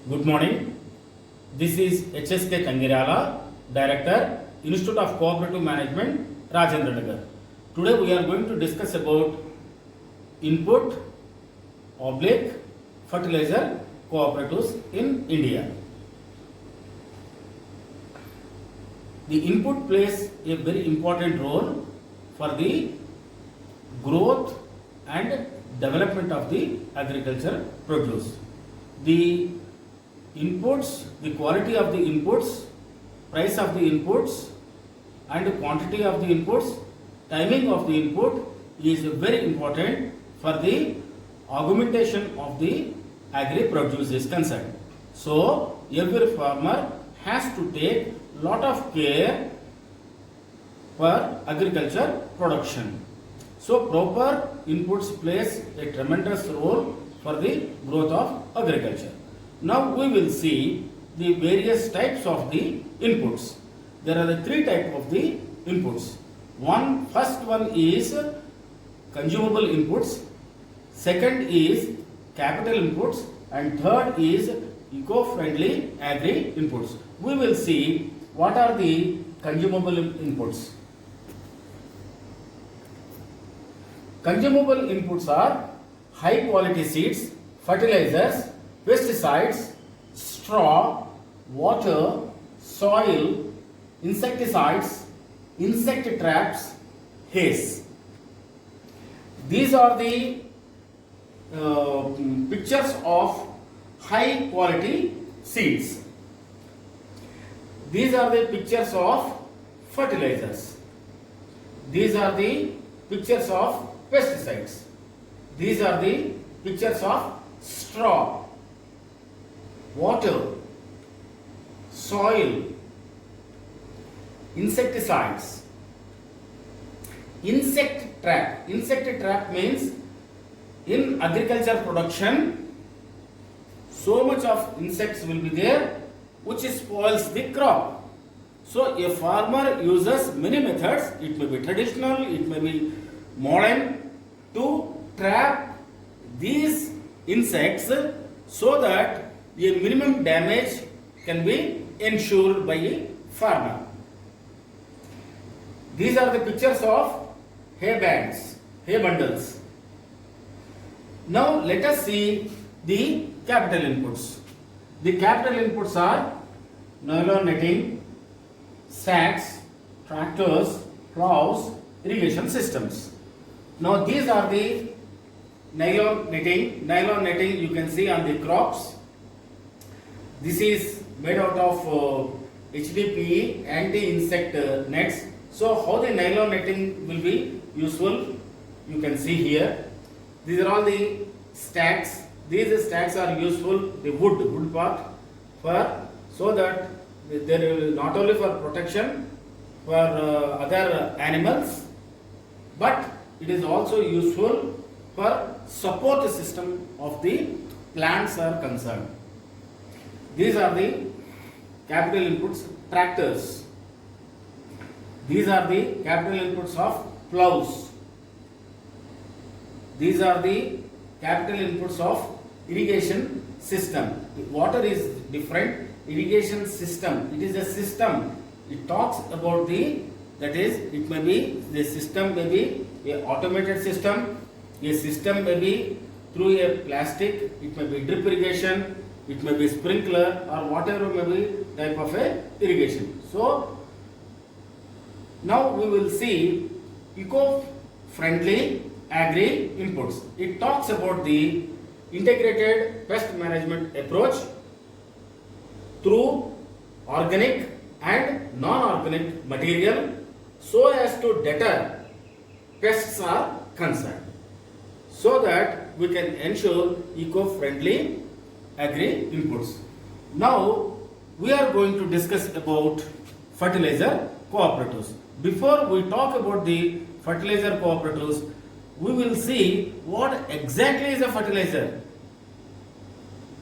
Good morning. This is HSK Tangirala, Director, Institute of Cooperative Management, Rajendra Nagar. Today we are going to discuss about input oblique fertilizer cooperatives in India. The input plays a very important role for the growth and development of the agriculture produce. The inputs, the quality of the inputs, price of the inputs and quantity of the inputs, timing of the input is very important for the augmentation of the agri produce is concerned. So every farmer has to take lot of care for agriculture production. So proper inputs plays a tremendous role for the growth of agriculture. Now we will see the various types of the inputs. There are the three types of the inputs. First one is consumable inputs, second is capital inputs, and third is eco-friendly agri inputs. We will see what are the consumable inputs. Consumable inputs are high quality seeds, fertilizers, pesticides, straw, water, soil, insecticides, insect traps, haze. These are the pictures of high quality seeds. These are the pictures of fertilizers. These are the pictures of pesticides. These are the pictures of straw, water, soil, insecticides, insect trap. Insect trap means in agriculture production so much of insects will be there which spoils the crop. So a farmer uses many methods, it may be traditional, it may be modern, to trap these insects so that a minimum damage can be ensured by a farmer. These are the pictures of hay bands, hay bundles. Now let us see the capital inputs. The capital inputs are nylon netting, sacks, tractors, plows, irrigation systems. Now these are the nylon netting. Nylon netting you can see on the crops. This is made out of HDPE anti-insect nets. So how the nylon netting will be useful, you can see here. These are all the stacks. These stacks are useful, the wood part, for so that there will not only for protection for other animals, but it is also useful for support system of the plants are concerned. These are the capital inputs, tractors. These are the capital inputs of plows. These are the capital inputs of irrigation system. The water is different. Irrigation system, it is a system. It talks about that is, it may be, the system may be a automated system, a system may be through a plastic, it may be drip irrigation, it may be sprinkler, or whatever may be type of a irrigation. So now we will see eco-friendly agri inputs. It talks about the integrated pest management approach through organic and non-organic material so as to deter pests are concerned, so that we can ensure eco-friendly agri inputs. Now we are going to discuss about fertilizer cooperatives. Before we talk about the fertilizer cooperatives, we will see what exactly is a fertilizer.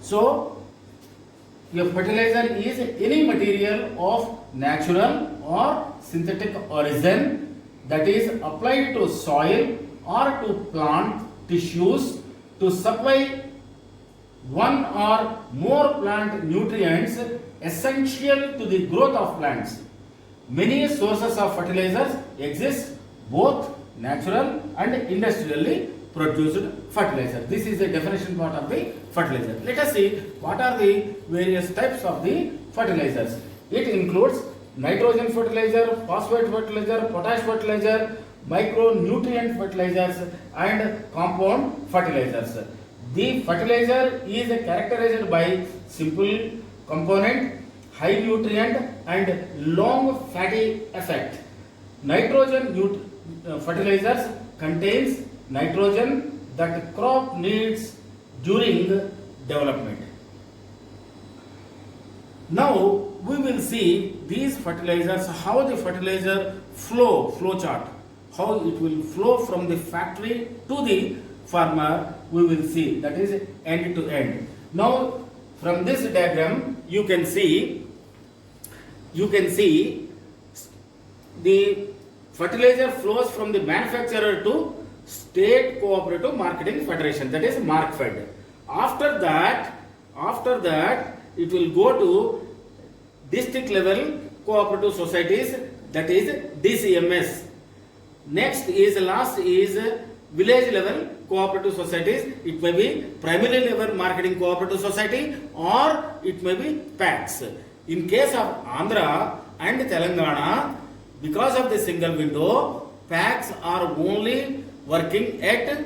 So a fertilizer is any material of natural or synthetic origin that is applied to soil or to plant tissues to supply one or more plant nutrients essential to the growth of plants. Many sources of fertilizers exist, both natural and industrially produced fertilizer. This is the definition part of the fertilizer. Let us see what are the various types of the fertilizers. It includes nitrogen fertilizer, phosphate fertilizer, potash fertilizer, micronutrient fertilizers and compound fertilizers. The fertilizer is characterized by simple component, high nutrient and long fatty effect. Nitrogen fertilizers contains nitrogen that crop needs during development. Now we will see these fertilizers, how the fertilizer flow chart, how it will flow from the factory to the farmer. We will see, that is end to end. Now from this diagram you can see the fertilizer flows from the manufacturer to State Cooperative Marketing Federation, that is Markfed. After that it will go to district level cooperative societies, that is DCMS. Last is village level cooperative societies. It may be primary level marketing cooperative society or it may be PACs. In case of Andhra and Telangana, because of the single window, PACs are only working at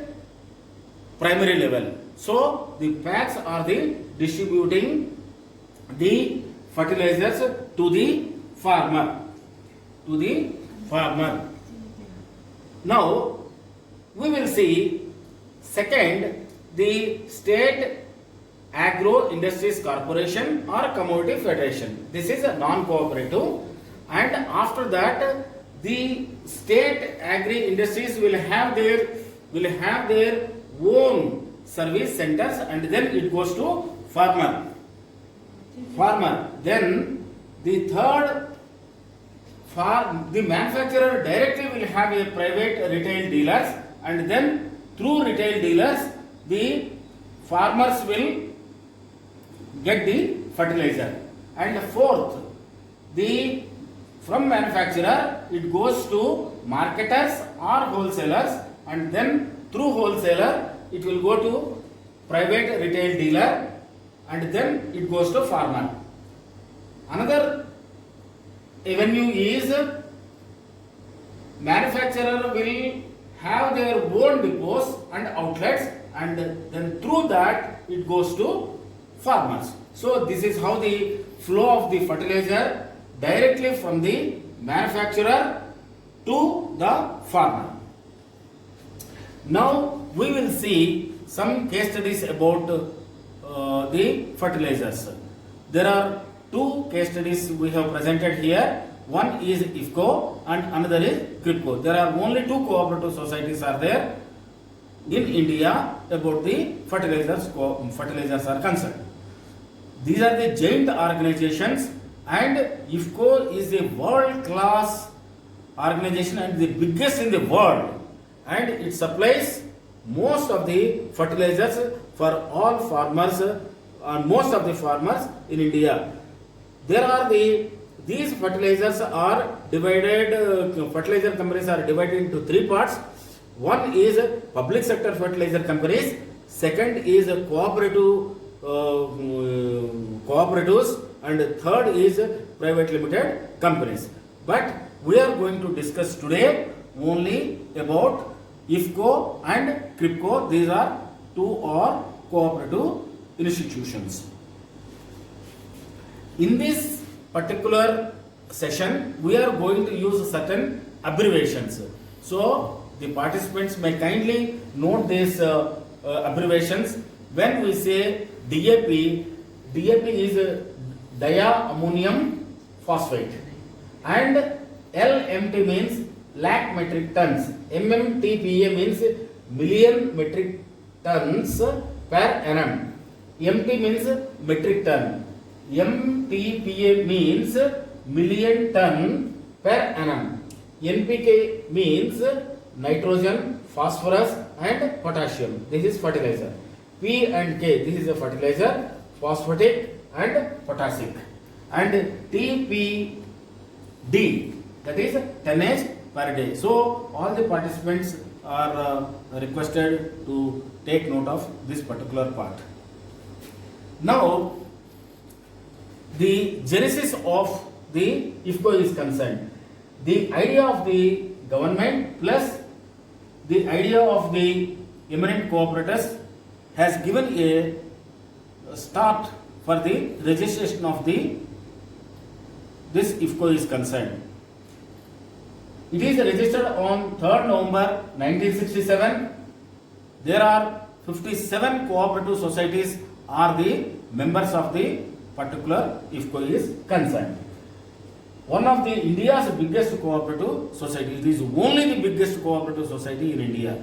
primary level. So the PACs are the distributing the fertilizers to the farmer. Now we will see second, the State Agro Industries Corporation or Commodity Federation. This is a non-cooperative, and after that the state agri industries will have their own service centers, and then it goes to farmer. Then the third, the manufacturer directly will have a private retail dealers, and then through retail dealers the farmers will get the fertilizer. And fourth, from manufacturer it goes to marketers or wholesalers, and then through wholesaler it will go to private retail dealer, and then it goes to farmer. Another avenue is manufacturer will have their own depots and outlets, and then through that it goes to farmers. So this is how the flow of the fertilizer directly from the manufacturer to the farmer. Now we will see some case studies about the fertilizers. There are two case studies we have presented here. One is IFFCO and another is CRIPCO. There are only two cooperative societies are there in India about the fertilizers are concerned. These are the giant organizations, and IFFCO is a world-class organization and the biggest in the world, and it supplies most of the fertilizers for all farmers and most of the farmers in India. These fertilizers are divided, fertilizer companies are divided into three parts. One is public sector fertilizer companies, second is cooperatives, and third is private limited companies. But we are going to discuss today only about IFFCO and CRIPCO. These are two or cooperative institutions. In this particular session, we are going to use certain abbreviations. So the participants may kindly note these abbreviations. When we say DAP is diammonium phosphate, and LMT means lakh metric tons, MMTPA means million metric tons per annum, MT means metric ton, MTPA means million ton per annum, NPK means nitrogen, phosphorus and potassium. This is fertilizer. P and K, this is a fertilizer, phosphatic and potassic, and TPD, that is tonnage per day. So all the participants are requested to take note of this particular part. Now the genesis of the IFFCO is concerned. The idea of the government plus the idea of the eminent cooperators has given a start for the registration of this IFFCO is concerned. It is registered on 3rd November 1967. There are 57 cooperative societies are the members of the particular IFFCO is concerned. One of the India's biggest cooperative society. It is only the biggest cooperative society in India.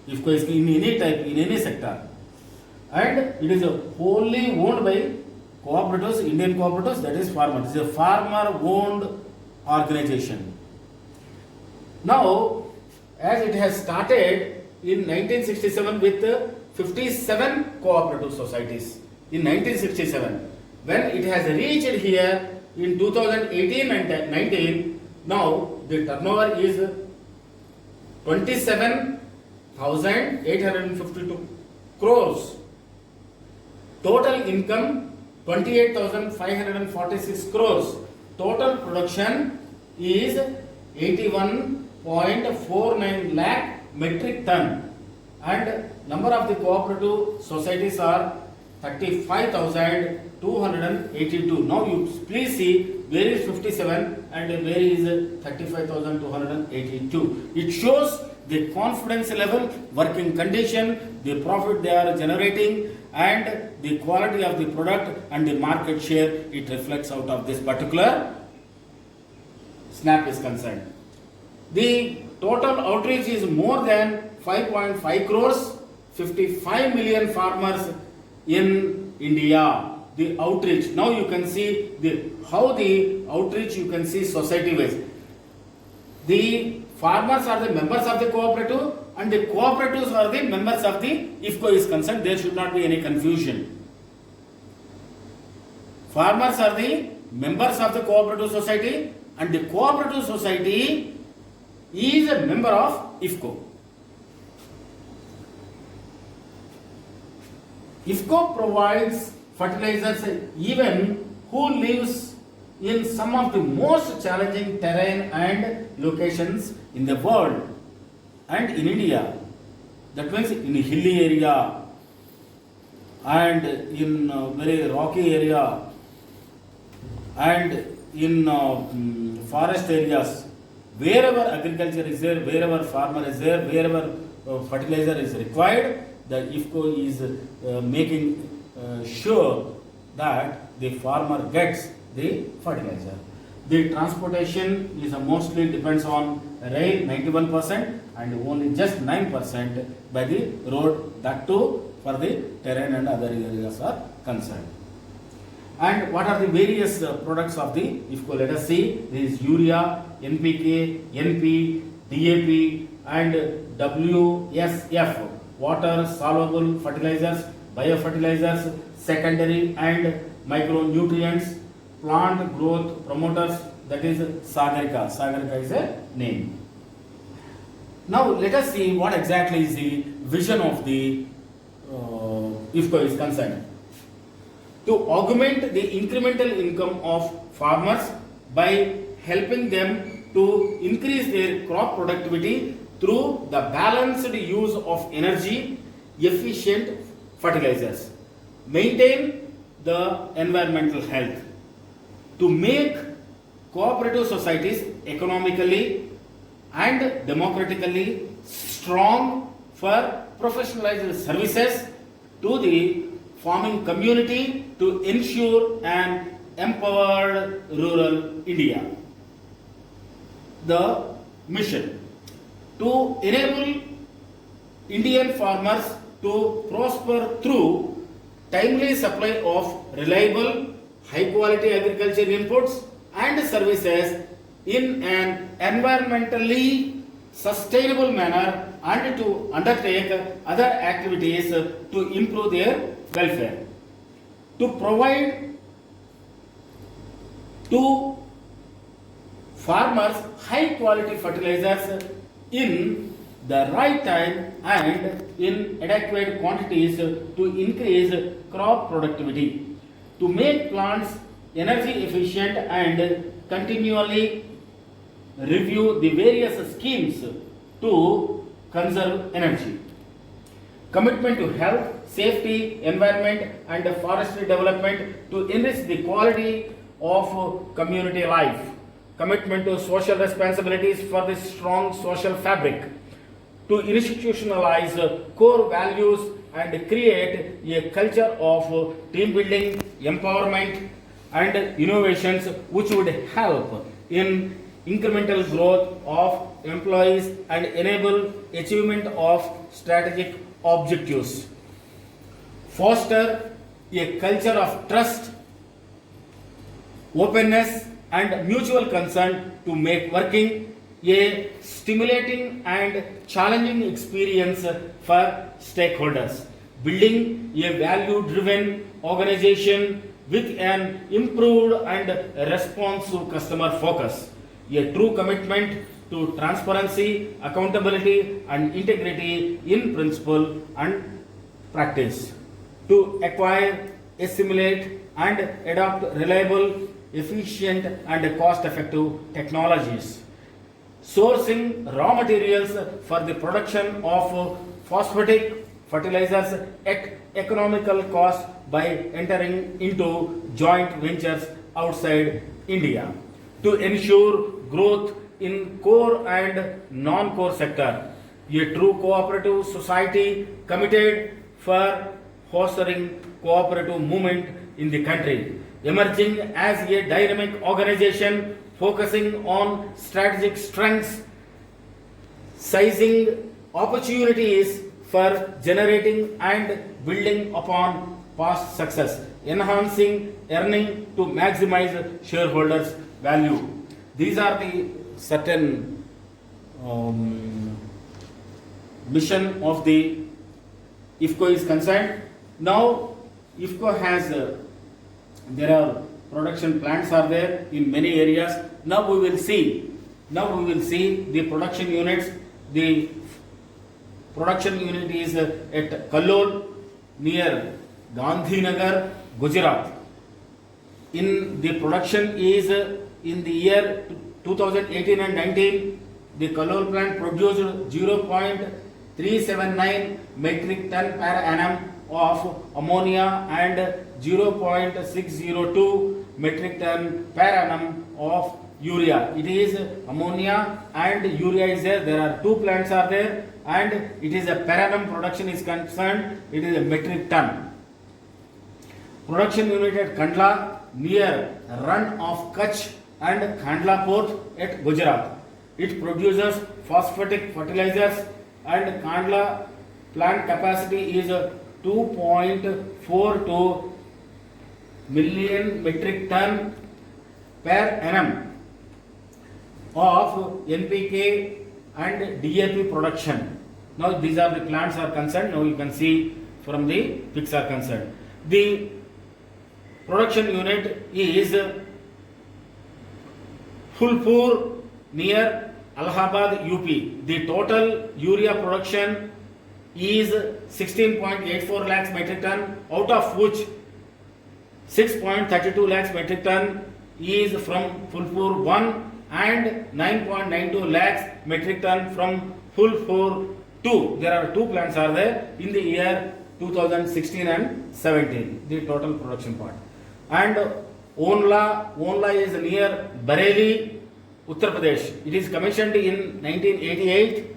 IFFCO is in any type, in any sector. And it is wholly owned by cooperatives, Indian cooperatives, that is farmers. It is a farmer-owned organization. Now, as it has started in 1967 with 57 cooperative societies in 1967, when it has reached here in 2018 and 19, now the turnover is 27,852 crores. Total income 28,546 crores. Total production is 81.49 lakh metric ton, and number of the cooperative societies are 35,282. Now you please see where is 57 and where is 35,282. It shows the confidence level, working condition, the profit they are generating, and the quality of the product and the market share. It reflects out of this particular SNAP is concerned. The total outreach is more than 5.5 crores, 55 million farmers in India. The outreach. Now you can see how the outreach you can see society wise. The farmers are the members of the cooperative and the cooperatives are the members of the IFFCO is concerned. There should not be any confusion. Farmers are the members of the cooperative society and the cooperative society is a member of IFFCO. IFFCO provides fertilizers even who lives in some of the most challenging terrain and locations in the world and in India. That means in a hilly area and in a very rocky area and in forest areas. Wherever agriculture is there, wherever farmer is there, wherever fertilizer is required, the IFFCO is making sure that the farmer gets the fertilizer. The transportation is mostly depends on rail 91% and only just 9% by the road, that too for the terrain and other areas are concerned. And what are the various products of the IFFCO? Let us see. There is urea, NPK, NP, DAP and WSF, water soluble fertilizers, biofertilizers, secondary and micronutrients, plant growth promoters, that is Sagarika. Sagarika is a name. Now let us see what exactly is the vision of the IFFCO is concerned. To augment the incremental income of farmers by helping them to increase their crop productivity through the balanced use of energy efficient fertilizers, maintain the environmental health, to make cooperative societies economically and democratically strong for professionalized services to the farming community to ensure an empowered rural India. The mission to enable Indian farmers to prosper through timely supply of reliable, high quality agriculture inputs and services in an environmentally sustainable manner and to undertake other activities to improve their welfare. To provide to farmers high quality fertilizers in the right time and in adequate quantities to increase crop productivity. To make plants energy efficient and continually review the various schemes to conserve energy. Commitment to health, safety, environment and forestry development to enrich the quality of community life. Commitment to social responsibilities for the strong social fabric. To institutionalize core values and create a culture of team building, empowerment and innovations which would help in incremental growth of employees and enable achievement of strategic objectives. Foster a culture of trust, openness and mutual concern to make working a stimulating and challenging experience for stakeholders. Building a value-driven organization with an improved and responsive customer focus. A true commitment to transparency, accountability and integrity in principle and practice. To acquire, assimilate and adopt reliable, efficient and cost-effective technologies. Sourcing raw materials for the production of phosphatic fertilizers at economical cost by entering into joint ventures outside India. To ensure growth in core and non-core sector. A true cooperative society committed for fostering cooperative movement in the country. Emerging as a dynamic organization focusing on strategic strengths, seizing opportunities for generating and building upon past success, enhancing earning to maximize shareholders' value. These are the certain mission of the IFFCO is concerned. Now IFFCO has there are production plants are there in many areas. Now we will see the production units. The production unit is at Kallol near Gandhinagar, Gujarat. In the production is in the year 2018 and 19, the Kallol plant produced 0.379 metric ton per annum of ammonia and 0.602 metric ton per annum of urea. It is ammonia and urea is there. There are two plants are there, and it is a per annum production is concerned. It is a metric ton. Production unit at Kandla near Run of Kutch and Khandla port at Gujarat. It produces phosphatic fertilizers, and Kandla plant capacity is 2.42 million metric ton per annum of NPK and DAP production. Now these are the plants are concerned. Now you can see from the pics are concerned. The production unit is Phulpur near Allahabad, UP. The total urea production is 16.84 lakhs metric ton, out of which 6.32 lakhs metric ton is from Phulpur 1 and 9.92 lakhs metric ton from Phulpur 2. There are two plants are there in the year 2016 and 17, the total production part. And Onla is near Bareilly, Uttar Pradesh. It is commissioned in 1988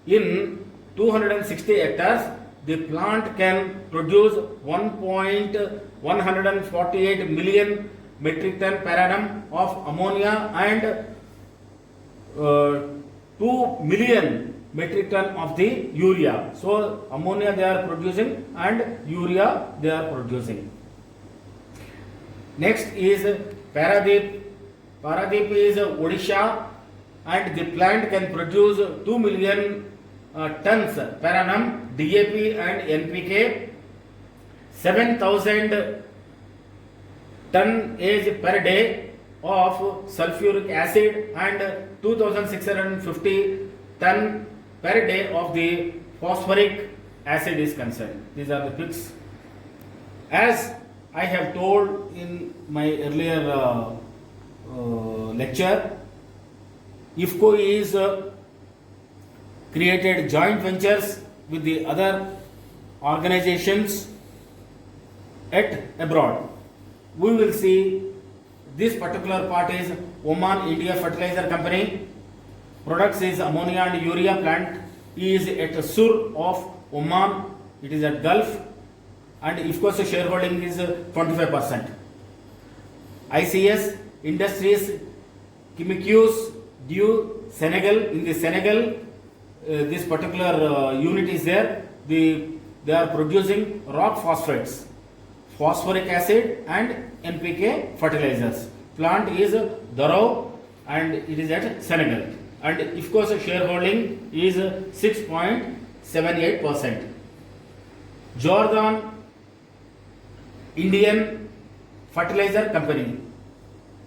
in 260 hectares. The plant can produce 1.148 million metric ton per annum of ammonia and 2 million metric ton of the urea. So ammonia they are producing and urea they are producing. Next is Paradeep. Paradeep is Odisha, and the plant can produce 2 million tons per annum DAP and NPK, 7,000 tonnage per day of sulfuric acid and 2,650 ton per day of the phosphoric acid is concerned. These are the picks. As I have told in my earlier lecture, IFFCO is created joint ventures with the other organizations at abroad. We will see this particular part is Oman India Fertilizer Company. Products is ammonia and urea plant is at Sur of Oman. It is at Gulf, and IFFCO's shareholding is 25%. ICS Industries Chimicus du Senegal. In the Senegal, this particular unit is there. They are producing rock phosphates, phosphoric acid and NPK fertilizers. Plant is Daro and it is at Senegal. And IFFCO's shareholding is 6.78%. Jordan Indian Fertilizer Company.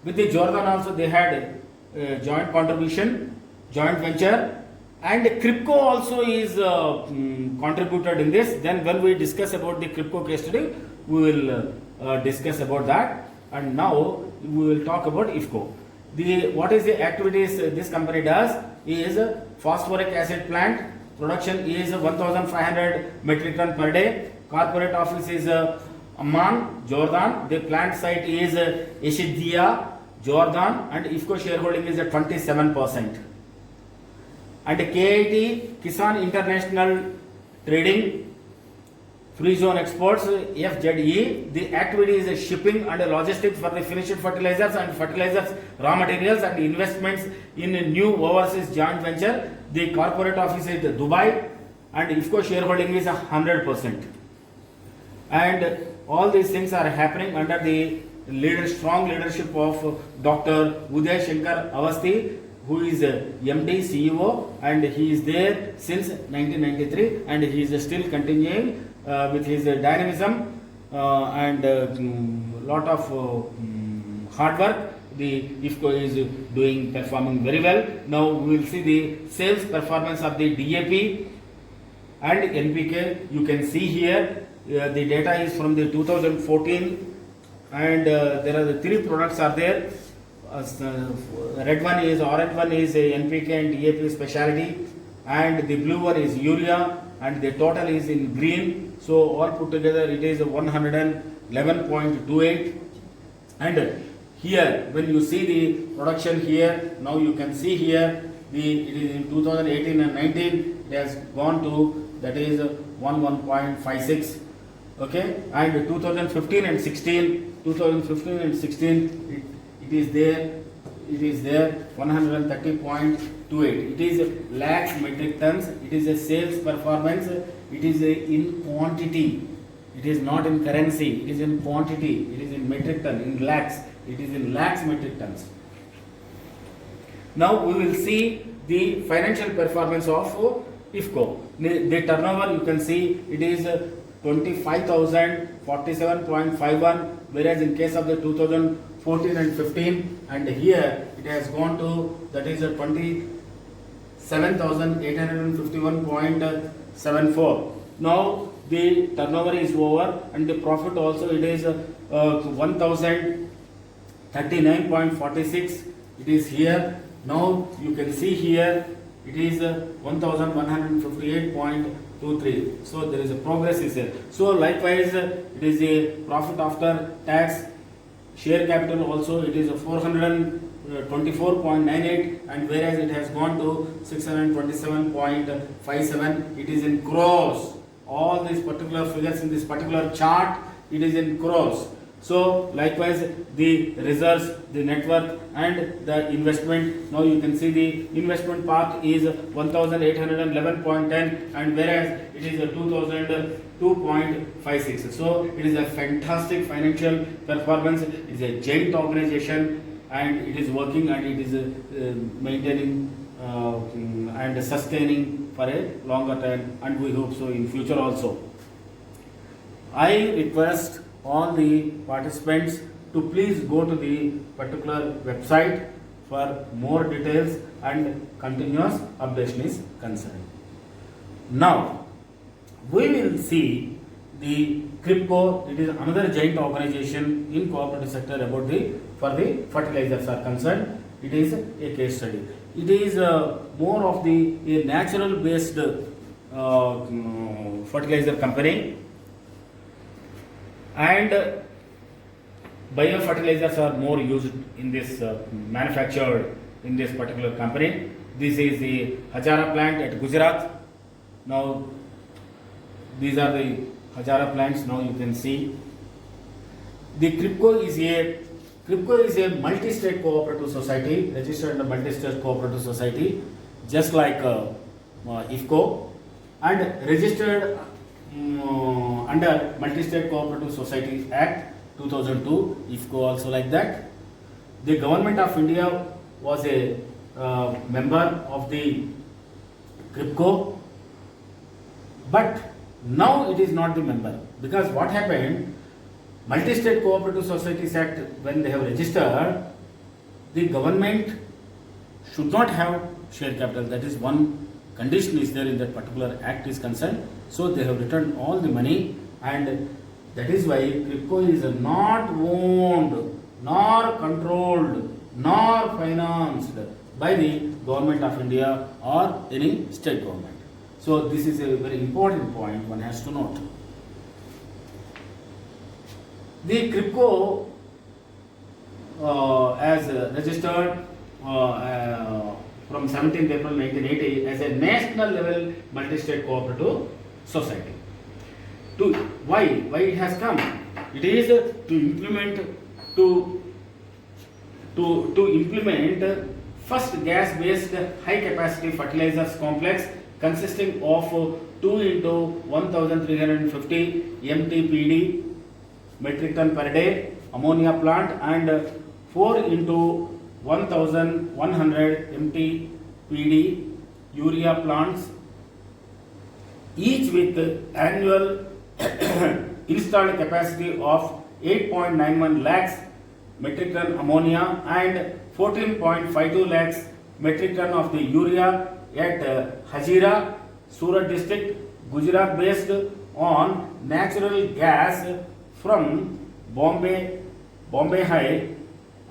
With the Jordan also they had joint contribution, joint venture, and Kripco also is contributed in this. Then when we discuss about the Kripco case study, we will discuss about that. And now we will talk about IFFCO. What is the activities this company does is phosphoric acid plant. Production is 1,500 metric ton per day. Corporate office is Amman, Jordan. The plant site is Eshidia, Jordan, and IFFCO shareholding is at 27%. And KIT, Kisan International Trading, Free Zone Exports, FZE. The activity is shipping and logistics for the finished fertilizers and fertilizers raw materials and investments in a new overseas joint venture. The corporate office is Dubai, and IFFCO shareholding is 100%. And all these things are happening under the strong leadership of Dr. Uday Shankar Awasthi, who is MD CEO, and he is there since 1993, and he is still continuing with his dynamism and lot of hard work. The IFFCO is performing very well. Now we will see the sales performance of the DAP and NPK. You can see here the data is from the 2014, and there are the three products are there. Red one is, orange one is NPK and DAP speciality, and the blue one is urea, and the total is in green. So all put together it is 111.28. And here when you see the production here, now you can see here it is in 2018 and 19 it has gone to, that is 11.56. Okay, and 2015 and 16 it is there 130.28. It is lakhs metric tons. It is a sales performance. It is in quantity. It is not in currency. It is in quantity. It is in metric ton, in lakhs. It is in lakhs metric tons. Now we will see the financial performance of IFFCO. The turnover, you can see it is 25,047.51, whereas in case of the 2014 and 15, and here it has gone to, that is 27,851.74. Now the turnover is over, and the profit also it is 1,039.46. It is here. Now you can see here it is 1,158.23. So there is a progress is there. So likewise it is a profit after tax. Share capital also it is 424.98, and whereas it has gone to 627.57. It is in crores. All these particular figures in this particular chart, it is in crores. So likewise the reserves, the net worth, and the investment. Now you can see the investment part is 1,811.10, and whereas it is 2,002.56. So it is a fantastic financial performance. It is a giant organization, and it is working and it is maintaining and sustaining for a longer time, and we hope so in future also. I request all the participants to please go to the particular website for more details and continuous updation is concerned. Now, we will see the CRIPCO. It is another giant organization in cooperative sector about for the fertilizers are concerned. It is a case study. It is more of a natural based fertilizer company, and biofertilizers are more used in this manufactured in this particular company. This is the Hazara plant at Gujarat. Now these are the Hazara plants. Now you can see the CRIPCO is a multi-state cooperative society, registered under multi-state cooperative society, just like IFCO, and registered under Multi-State Cooperative Societies Act 2002, IFCO also like that. The Government of India was a member of the CRIPCO, but now it is not the member, because what happened, Multi-State Cooperative Societies Act, when they have registered, the government should not have share capital. That is one condition is there in that particular act is concerned. So they have returned all the money, and that is why CRIPCO is not owned, nor controlled, nor financed by the Government of India or any state government. So this is a very important point one has to note. The CRIPCO as registered from 17th April 1980 as a national level multi-state cooperative society. Why it has come? It is to implement first gas-based high-capacity fertilizers complex consisting of 2 into 1,350 MTPD metric ton per day ammonia plant and 4 into 1,100 MTPD urea plants, each with annual installed capacity of 8.91 lakhs metric ton ammonia and 14.52 lakhs metric ton of the urea at Hazira, Surat district, Gujarat, based on natural gas from Bombay High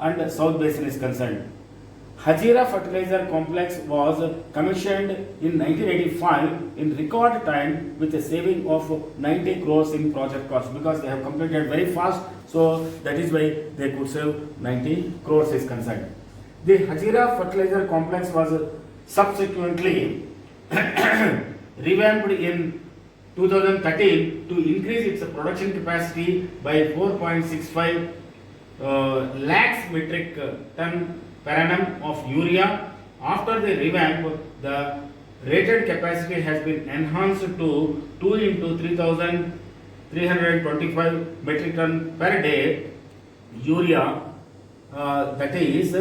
and South Basin is concerned. Hazira fertilizer complex was commissioned in 1985 in record time with a saving of 90 crores in project cost, because they have completed very fast, so that is why they could save 90 crores is concerned. The Hazira fertilizer complex was subsequently revamped in 2013 to increase its production capacity by 4.65 lakhs metric ton per annum of urea. After the revamp, the rated capacity has been enhanced to 2 into 3,325 metric ton per day urea, that is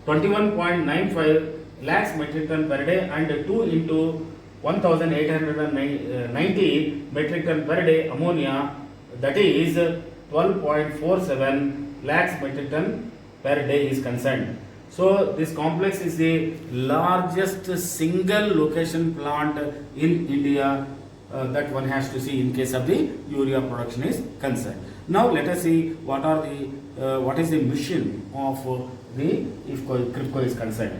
21.95 lakhs metric ton per day, and 2 into 1,890 metric ton per day ammonia, that is 12.47 lakhs metric ton per day is concerned. So this complex is the largest single location plant in India that one has to see in case of the urea production is concerned. Now let us see what is the mission of the CRIPCO is concerned.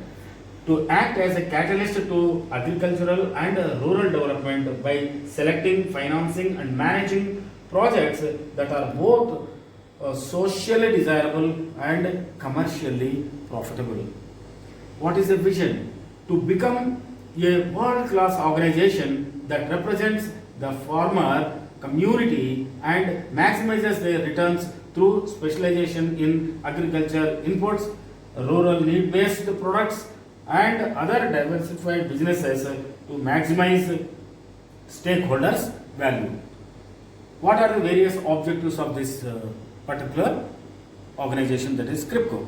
To act as a catalyst to agricultural and rural development by selecting, financing and managing projects that are both socially desirable and commercially profitable. What is the vision? To become a world-class organization that represents the farmer community and maximizes their returns through specialization in agriculture inputs, rural need-based products and other diversified businesses to maximize stakeholders' value. What are the various objectives of this particular organization, that is CRIPCO.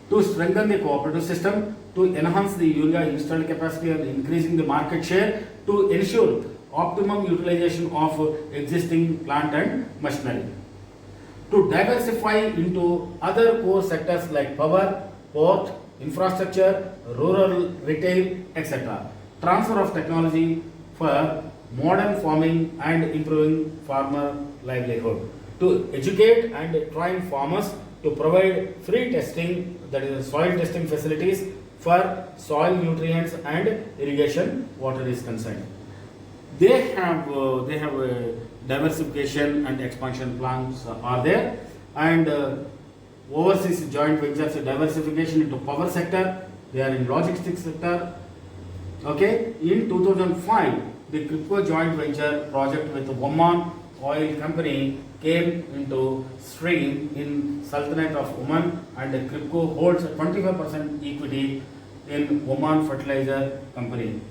To strengthen the cooperative system, to enhance the urea installed capacity and increasing the market share, to ensure optimum utilization of existing plant and machinery. To diversify into other core sectors like power, port, infrastructure, rural retail, etc. Transfer of technology for modern farming and improving farmer livelihood. To educate and train farmers to provide free testing, that is soil testing facilities for soil nutrients and irrigation water is concerned. They have diversification and expansion plans are there, and overseas joint ventures diversification into power sector. They are in logistics sector. Okay, in 2005, the CRIPCO joint venture project with Oman Oil Company came into stream in Sultanate of Oman, and CRIPCO holds 25% equity in Oman Fertilizer Company.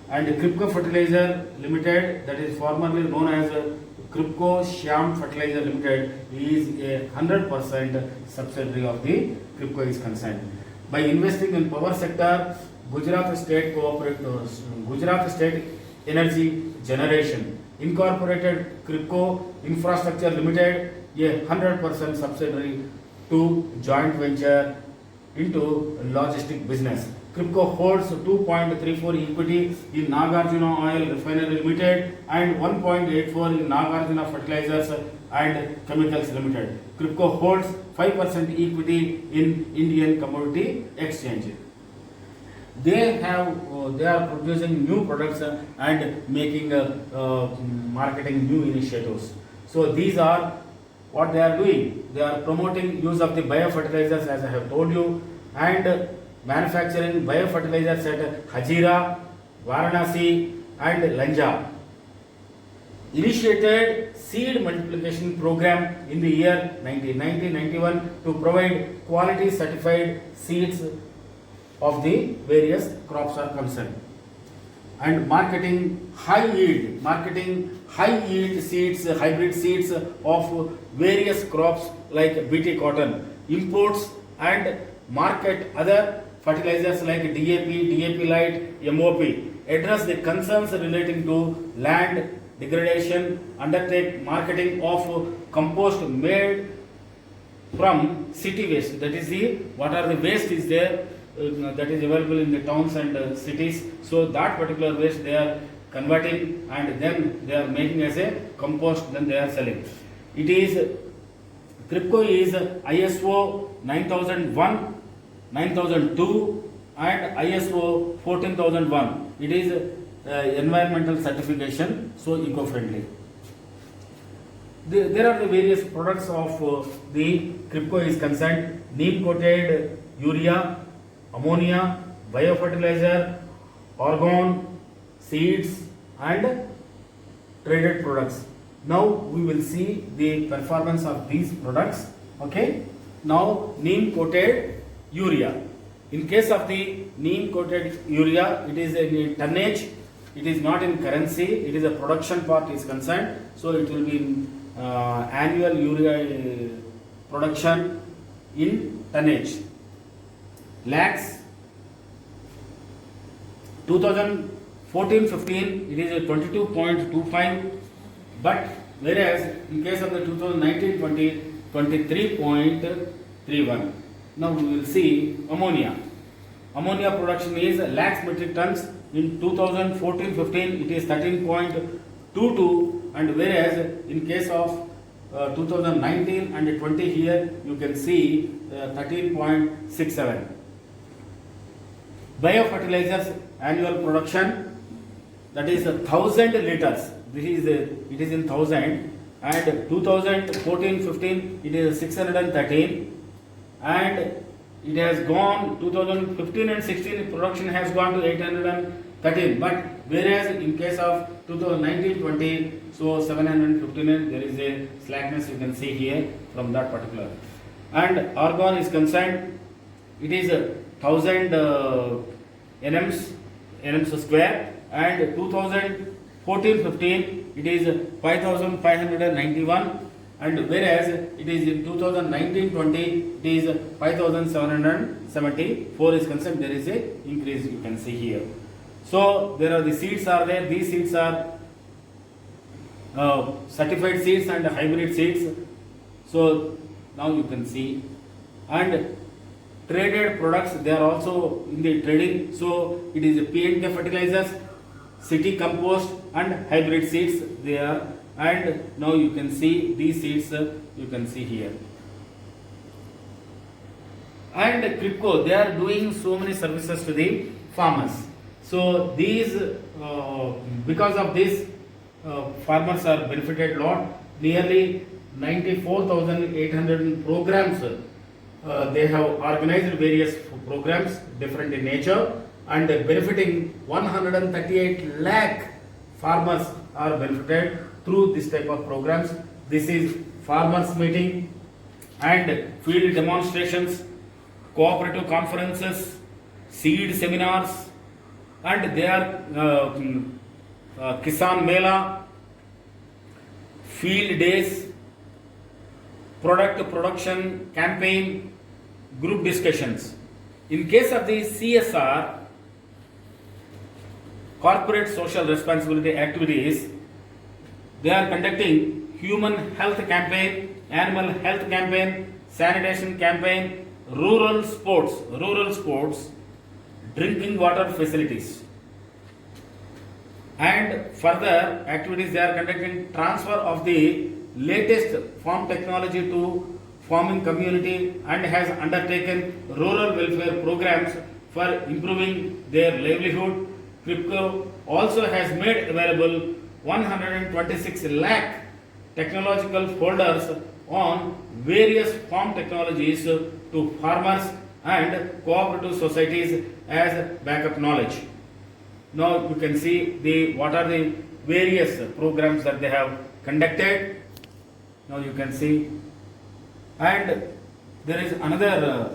And CRIPCO Fertilizer Limited, that is formerly known as CRIPCO Shyam Fertilizer Limited, is a 100% subsidiary of the CRIPCO is concerned. By investing in power sector, Gujarat State Energy Generation incorporated CRIPCO Infrastructure Limited, a 100% subsidiary to joint venture into logistic business. CRIPCO holds 2.34 equity in Nagarjuna Oil Refinery Limited and 1.84 in Nagarjuna Fertilizers and Chemicals Limited. CRIPCO holds 5% equity in Indian Commodity Exchange. They are producing new products and making marketing new initiatives. So these are what they are doing. They are promoting use of the biofertilizers, as I have told you, and manufacturing biofertilizers at Hazira, Varanasi and Lanja. Initiated seed multiplication program in the year 1990-91 to provide quality certified seeds of the various crops are concerned. And marketing high yield seeds, hybrid seeds of various crops like BT cotton, imports and market other fertilizers like DAP, DAP light, MOP, address the concerns relating to land degradation, undertake marketing of compost made from city waste, that is the what are the waste is there that is available in the towns and cities. So that particular waste they are converting and then they are making as a compost, then they are selling. It is CRIPCO is ISO 9001, 9002 and ISO 14001. It is environmental certification, so eco-friendly. There are the various products of the CRIPCO is concerned: neem coated urea, ammonia, biofertilizer, argon, seeds and traded products. Now we will see the performance of these products. Okay. Now neem coated urea. In case of the neem coated urea, it is in tonnage. It is not in currency. It is a production part is concerned. So it will be in annual urea production in tonnage. Lakhs. 2014-15 it is a 22.25, but whereas in case of the 2019-20 23.31. Now we will see ammonia. Ammonia production is lakhs metric tons. In 2014-15 it is 13.22, and whereas in case of 2019 and 20 here you can see 13.67. Biofertilizers annual production, that is 1000 liters. This is it is in 1000, and 2014-15 it is 613, and it has gone 2015 and 16 production has gone to 813, but whereas in case of 2019-20 so 759 there is a slackness you can see here from that particular. And argon is concerned, it is 1000 nms square, and 2014-15 it is 5591, and whereas it is in 2019-20 it is 5774 is concerned, there is a increase, you can see here. So there are the seeds are there, these seeds are certified seeds and hybrid seeds. So now you can see, and traded products, they are also in the trading. So it is P&K fertilizers, city compost and hybrid seeds they are. And now you can see these seeds, you can see here. And Kripco, they are doing so many services to the farmers. So these, because of this, farmers are benefited a lot. Nearly 94,800 programs. They have organized various programs, different in nature, and benefiting 138 lakh farmers are benefited through this type of programs. This is farmers meeting and field demonstrations, cooperative conferences, seed seminars, and they are Kisan Mela, field days, product production campaign, group discussions. In case of the CSR, corporate social responsibility activities, they are conducting human health campaign, animal health campaign, sanitation campaign, rural sports, drinking water facilities. And further activities, they are conducting transfer of the latest farm technology to farming community, and has undertaken rural welfare programs for improving their livelihood. Kripco also has made available 126 lakh technological folders on various farm technologies to farmers and cooperative societies as backup knowledge. Now you can see what are the various programs that they have conducted. Now you can see, and there is another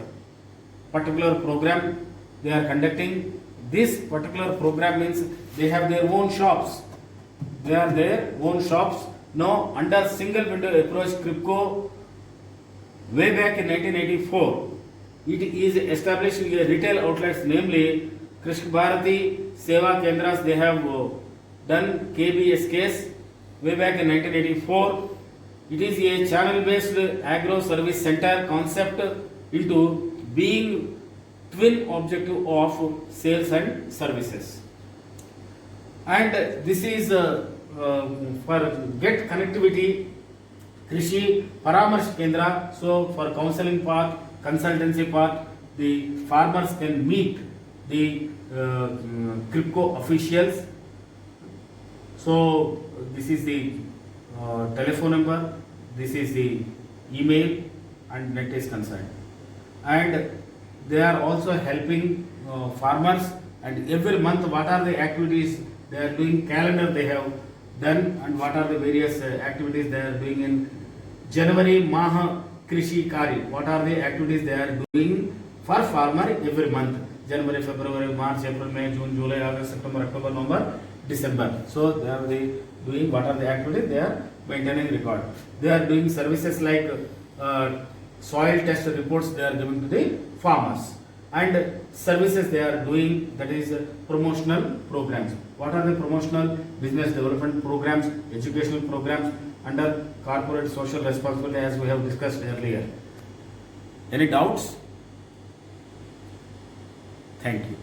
particular program they are conducting. This particular program means they have their own shops. They are their own shops. Now under single window approach, Kripco way back in 1984, it is establishing a retail outlets, namely Krishna Bharati Seva Kendras. They have done KBSKs way back in 1984. It is a channel-based agro service center concept into being twin objective of sales and services. And this is for get connectivity, Krishi Paramarsh Kendra. So for counseling part, consultancy part, the farmers can meet the Kripco officials. So this is the telephone number, this is the email, and net is concerned. And they are also helping farmers, and every month what are the activities they are doing, calendar they have done, and what are the various activities they are doing in January Maha Krishi Kari. What are the activities they are doing for farmer every month? January, February, March, April, May, June, July, August, September, October, November, December. So they are doing what are the activities they are maintaining record. They are doing services like soil test reports they are giving to the farmers, and services they are doing, that is promotional programs. What are the promotional? Business development programs, educational programs under corporate social responsibility, as we have discussed earlier. Any doubts? Thank you.